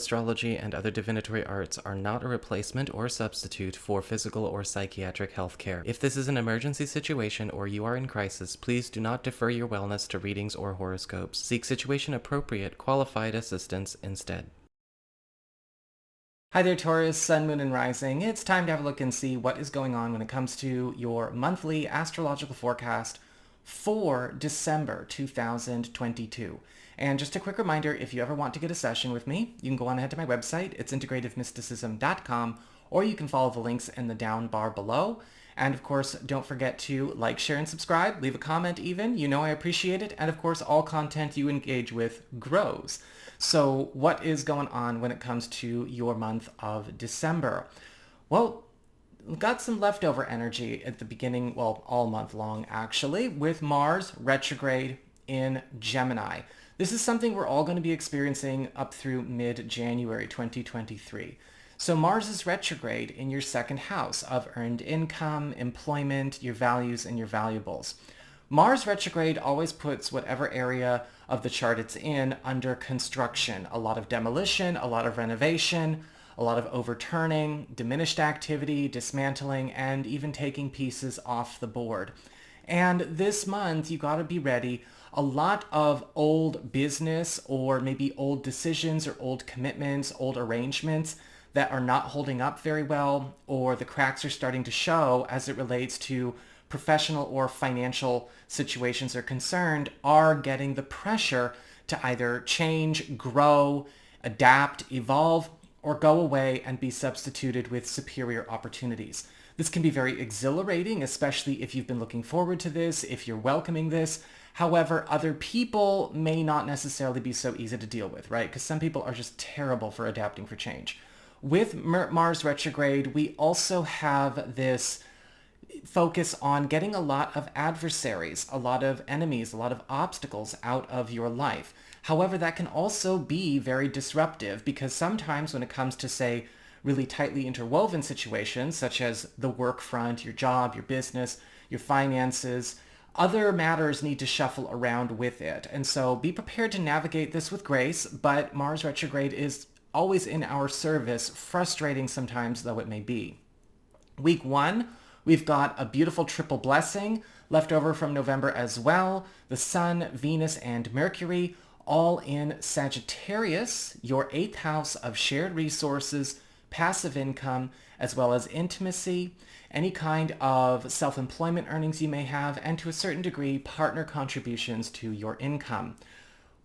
astrology and other divinatory arts are not a replacement or substitute for physical or psychiatric health care. If this is an emergency situation or you are in crisis, please do not defer your wellness to readings or horoscopes. Seek situation-appropriate, qualified assistance instead. Hi there, Taurus, Sun, Moon, and Rising. It's time to have a look and see what is going on when it comes to your monthly astrological forecast for December 2022. And just a quick reminder, if you ever want to get a session with me, you can go on ahead to my website. It's integrativemysticism.com, or you can follow the links in the down bar below. And of course, don't forget to like, share, and subscribe. Leave a comment even. You know I appreciate it. And of course, all content you engage with grows. So what is going on when it comes to your month of December? Well, we've got some leftover energy at the beginning, well, all month long actually, with Mars retrograde in Gemini. This is something we're all going to be experiencing up through mid-January 2023. So Mars is retrograde in your second house of earned income, employment, your values, and your valuables. Mars retrograde always puts whatever area of the chart it's in under construction. A lot of demolition, a lot of renovation, a lot of overturning, diminished activity, dismantling, and even taking pieces off the board. And this month, you got to be ready. A lot of old business or maybe old decisions or old commitments, old arrangements that are not holding up very well, or the cracks are starting to show as it relates to professional or financial situations are concerned, are getting the pressure to either change, grow, adapt, evolve, or go away and be substituted with superior opportunities. This can be very exhilarating, especially if you've been looking forward to this, if you're welcoming this. However, other people may not necessarily be so easy to deal with, right? Because some people are just terrible for adapting for change. With Mars retrograde, we also have this focus on getting a lot of adversaries, a lot of enemies, a lot of obstacles out of your life. However, that can also be very disruptive because sometimes when it comes to, say, really tightly interwoven situations, such as the work front, your job, your business, your finances, other matters need to shuffle around with it. And so be prepared to navigate this with grace, but Mars retrograde is always in our service, frustrating sometimes though it may be. Week 1, we've got a beautiful triple blessing left over from November as well. The Sun, Venus, and Mercury all in Sagittarius, your 8th house of shared resources, passive income, as well as intimacy, any kind of self-employment earnings you may have, and to a certain degree, partner contributions to your income.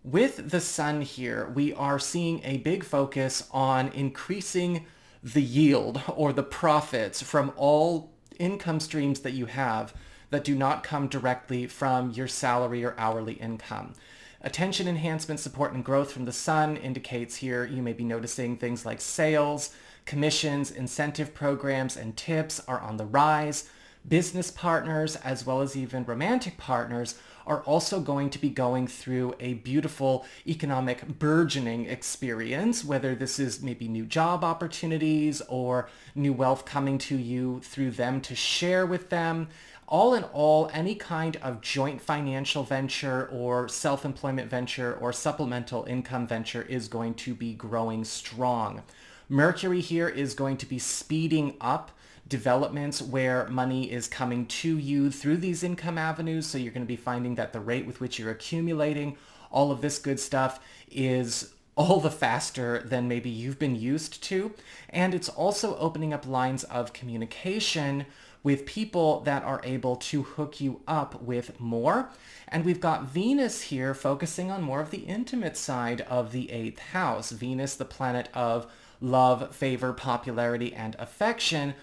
With the Sun here, we are seeing a big focus on increasing the yield or the profits from all income streams that you have that do not come directly from your salary or hourly income. Attention enhancement, support, and growth from the Sun indicates here you may be noticing things like sales, commissions, incentive programs, and tips are on the rise. Business partners, as well as even romantic partners, are also going to be going through a beautiful economic burgeoning experience, whether this is maybe new job opportunities or new wealth coming to you through them to share with them. All in all, any kind of joint financial venture or self-employment venture or supplemental income venture is going to be growing strong. Mercury here is going to be speeding up developments where money is coming to you through these income avenues. So you're going to be finding that the rate with which you're accumulating all of this good stuff is all the faster than maybe you've been used to. And it's also opening up lines of communication with people that are able to hook you up with more. And we've got Venus here focusing on more of the intimate side of the 8th house. Venus, the planet of love, favor, popularity, and affection,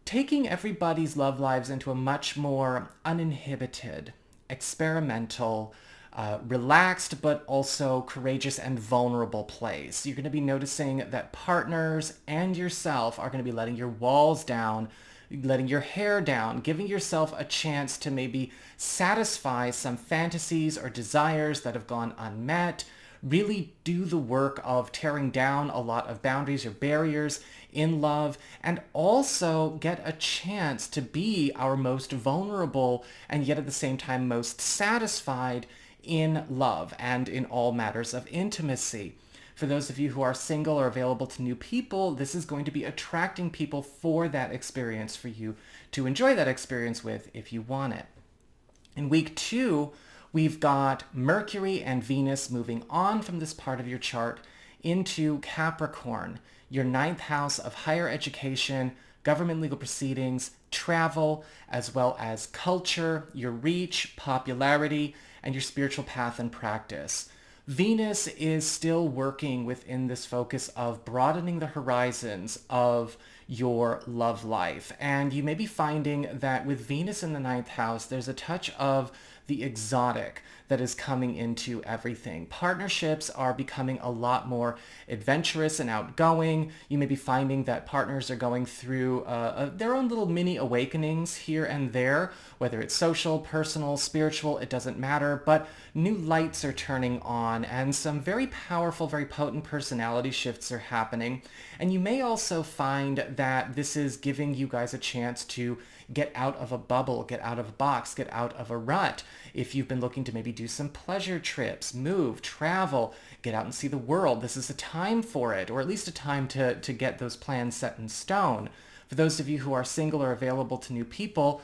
taking everybody's love lives into a much more uninhibited, experimental, relaxed, but also courageous and vulnerable place. You're going to be noticing that partners and yourself are going to be letting your walls down, letting your hair down, giving yourself a chance to maybe satisfy some fantasies or desires that have gone unmet, really do the work of tearing down a lot of boundaries or barriers in love, and also get a chance to be our most vulnerable and yet at the same time most satisfied in love and in all matters of intimacy. For those of you who are single or available to new people, this is going to be attracting people for that experience for you to enjoy that experience with if you want it. In week 2, we've got Mercury and Venus moving on from this part of your chart into Capricorn, your 9th house of higher education, government legal proceedings, travel, as well as culture, your reach, popularity, and your spiritual path and practice. Venus is still working within this focus of broadening the horizons of your love life. And you may be finding that with Venus in the 9th house, there's a touch of the exotic that is coming into everything. Partnerships are becoming a lot more adventurous and outgoing. You may be finding that partners are going through their own little mini awakenings here and there, whether it's social, personal, spiritual, it doesn't matter, but new lights are turning on and some very powerful, very potent personality shifts are happening. And you may also find that this is giving you guys a chance to get out of a bubble, get out of a box, get out of a rut. If you've been looking to maybe do some pleasure trips, move, travel, get out and see the world, this is a time for it, or at least a time to get those plans set in stone. For those of you who are single or available to new people,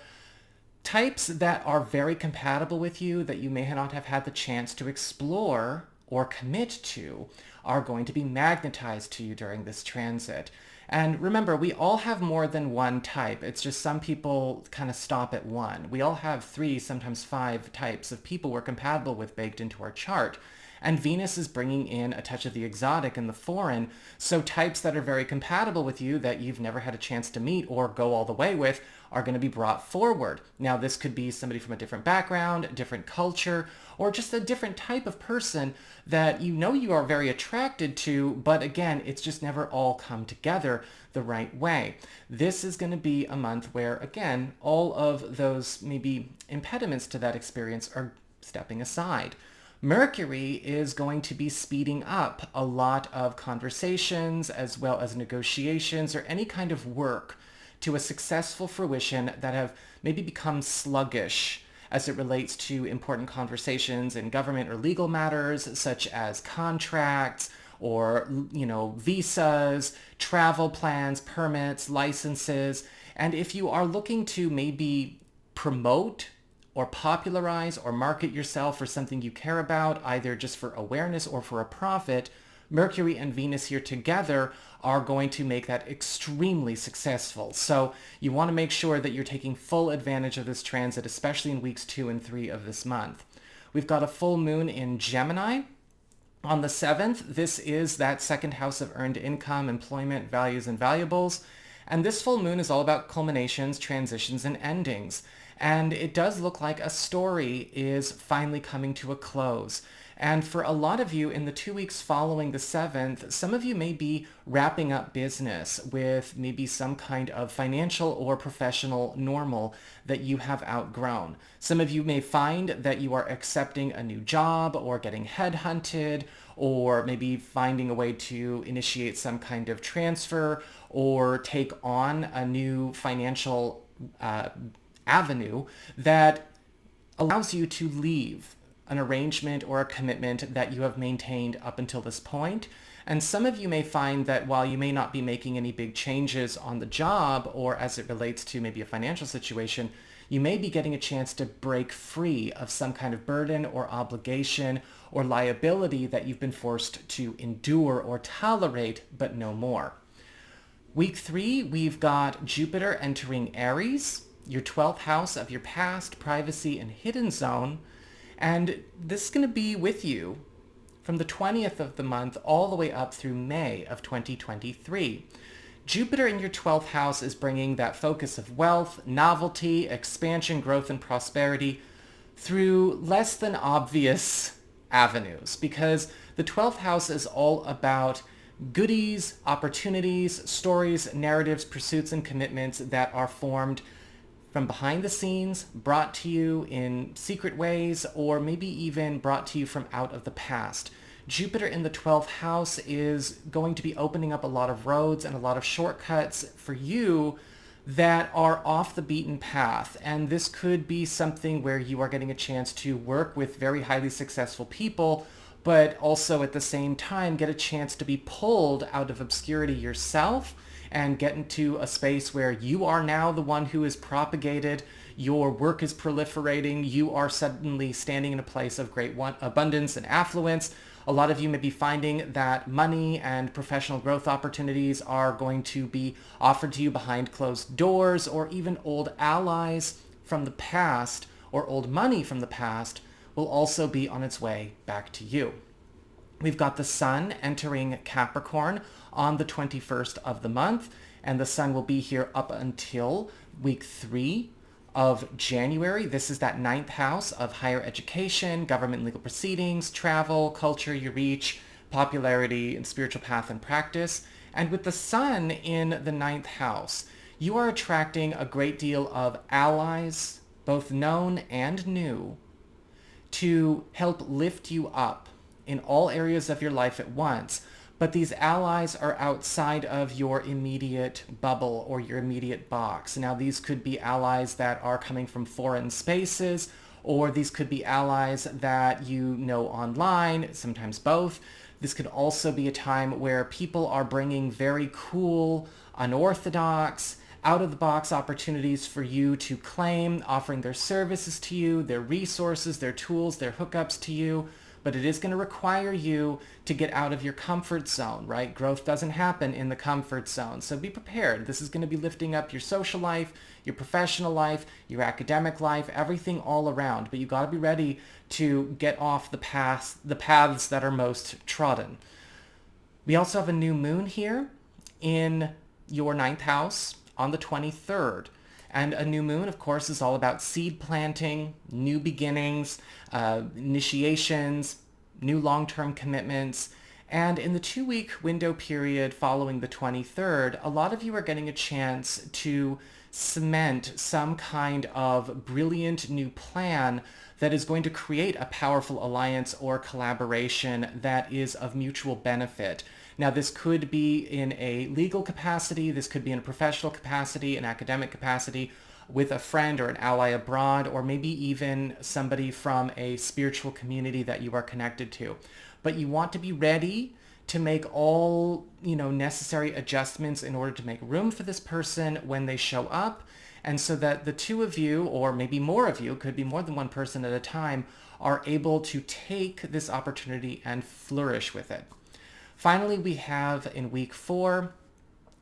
types that are very compatible with you that you may not have had the chance to explore or commit to are going to be magnetized to you during this transit. And remember, we all have more than one type. It's just some people kind of stop at one. We all have 3, sometimes 5 types of people we're compatible with baked into our chart. And Venus is bringing in a touch of the exotic and the foreign. So types that are very compatible with you that you've never had a chance to meet or go all the way with are going to be brought forward. Now, this could be somebody from a different background, different culture, or just a different type of person that you know you are very attracted to, but again, it's just never all come together the right way. This is going to be a month where, again, all of those maybe impediments to that experience are stepping aside. Mercury is going to be speeding up a lot of conversations as well as negotiations or any kind of work to a successful fruition that have maybe become sluggish as it relates to important conversations in government or legal matters such as contracts or, visas, travel plans, permits, licenses. And if you are looking to maybe promote or popularize or market yourself for something you care about, either just for awareness or for a profit, Mercury and Venus here together are going to make that extremely successful. So you want to make sure that you're taking full advantage of this transit, especially in weeks 2 and 3 of this month. We've got a full moon in Gemini. On the 7th, this is that 2nd house of earned income, employment, values, and valuables. And this full moon is all about culminations, transitions, and endings. And it does look like a story is finally coming to a close. And for a lot of you in the 2 weeks following the 7th, some of you may be wrapping up business with maybe some kind of financial or professional normal that you have outgrown. Some of you may find that you are accepting a new job or getting headhunted or maybe finding a way to initiate some kind of transfer or take on a new financial avenue that allows you to leave an arrangement or a commitment that you have maintained up until this point. And some of you may find that while you may not be making any big changes on the job or as it relates to maybe a financial situation, you may be getting a chance to break free of some kind of burden or obligation or liability that you've been forced to endure or tolerate, but no more. Week 3, we've got Jupiter entering Aries, your 12th house of your past, privacy, and hidden zone. And this is going to be with you from the 20th of the month all the way up through May of 2023. Jupiter in your 12th house is bringing that focus of wealth, novelty, expansion, growth, and prosperity through less than obvious avenues, because the 12th house is all about goodies, opportunities, stories, narratives, pursuits, and commitments that are formed from behind the scenes, brought to you in secret ways, or maybe even brought to you from out of the past. Jupiter in the 12th house is going to be opening up a lot of roads and a lot of shortcuts for you that are off the beaten path. And this could be something where you are getting a chance to work with very highly successful people, but also at the same time get a chance to be pulled out of obscurity yourself and get into a space where you are now the one who is propagated, your work is proliferating, you are suddenly standing in a place of great abundance and affluence. A lot of you may be finding that money and professional growth opportunities are going to be offered to you behind closed doors, or even old allies from the past or old money from the past will also be on its way back to you. We've got the sun entering Capricorn on the 21st of the month, and the sun will be here up until week 3 of January. This is that 9th house of higher education, government and legal proceedings, travel, culture, you reach, popularity, and spiritual path and practice. And with the sun in the 9th house, you are attracting a great deal of allies, both known and new, to help lift you up in all areas of your life at once. But these allies are outside of your immediate bubble or your immediate box. Now, these could be allies that are coming from foreign spaces, or these could be allies that you know online, sometimes both. This could also be a time where people are bringing very cool, unorthodox, out-of-the-box opportunities for you to claim, offering their services to you, their resources, their tools, their hookups to you. But it is going to require you to get out of your comfort zone, right? Growth doesn't happen in the comfort zone. So be prepared. This is going to be lifting up your social life, your professional life, your academic life, everything all around. But you got to be ready to get off the paths that are most trodden. We also have a new moon here in your 9th house on the 23rd. And a new moon, of course, is all about seed planting, new beginnings, initiations, new long-term commitments. And in the 2-week window period following the 23rd, a lot of you are getting a chance to cement some kind of brilliant new plan that is going to create a powerful alliance or collaboration that is of mutual benefit. Now, this could be in a legal capacity, this could be in a professional capacity, an academic capacity, with a friend or an ally abroad, or maybe even somebody from a spiritual community that you are connected to. But you want to be ready to make all, necessary adjustments in order to make room for this person when they show up, and so that the two of you, or maybe more of you, could be more than one person at a time, are able to take this opportunity and flourish with it. Finally, we have in week 4,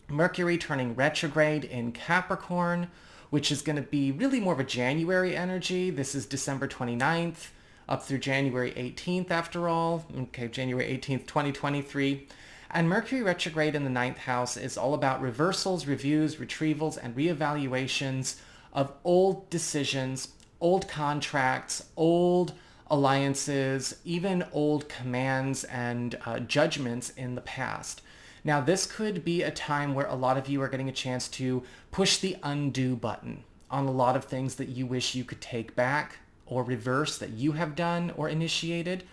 Mercury turning retrograde in Capricorn, which is going to be really more of a January energy. This is December 29th up through January 18th after all. Okay, January 18th, 2023. And Mercury retrograde in the 9th house is all about reversals, reviews, retrievals, and reevaluations of old decisions, old contracts, old alliances, even old commands and judgments in the past. Now, this could be a time where a lot of you are getting a chance to push the undo button on a lot of things that you wish you could take back or reverse that you have done or initiated.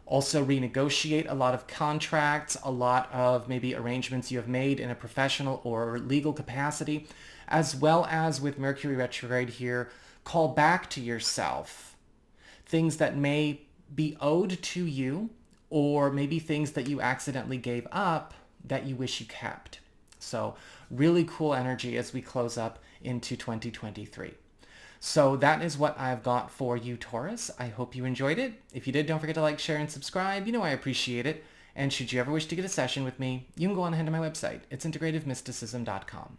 Also renegotiate a lot of contracts, a lot of maybe arrangements you have made in a professional or legal capacity, as well as with Mercury retrograde here, call back to yourself things that may be owed to you, or maybe things that you accidentally gave up that you wish you kept. So really cool energy as we close up into 2023. So that is what I've got for you, Taurus. I hope you enjoyed it. If you did, don't forget to like, share, and subscribe. I appreciate it. And should you ever wish to get a session with me, you can go on ahead to my website. It's integrativemysticism.com.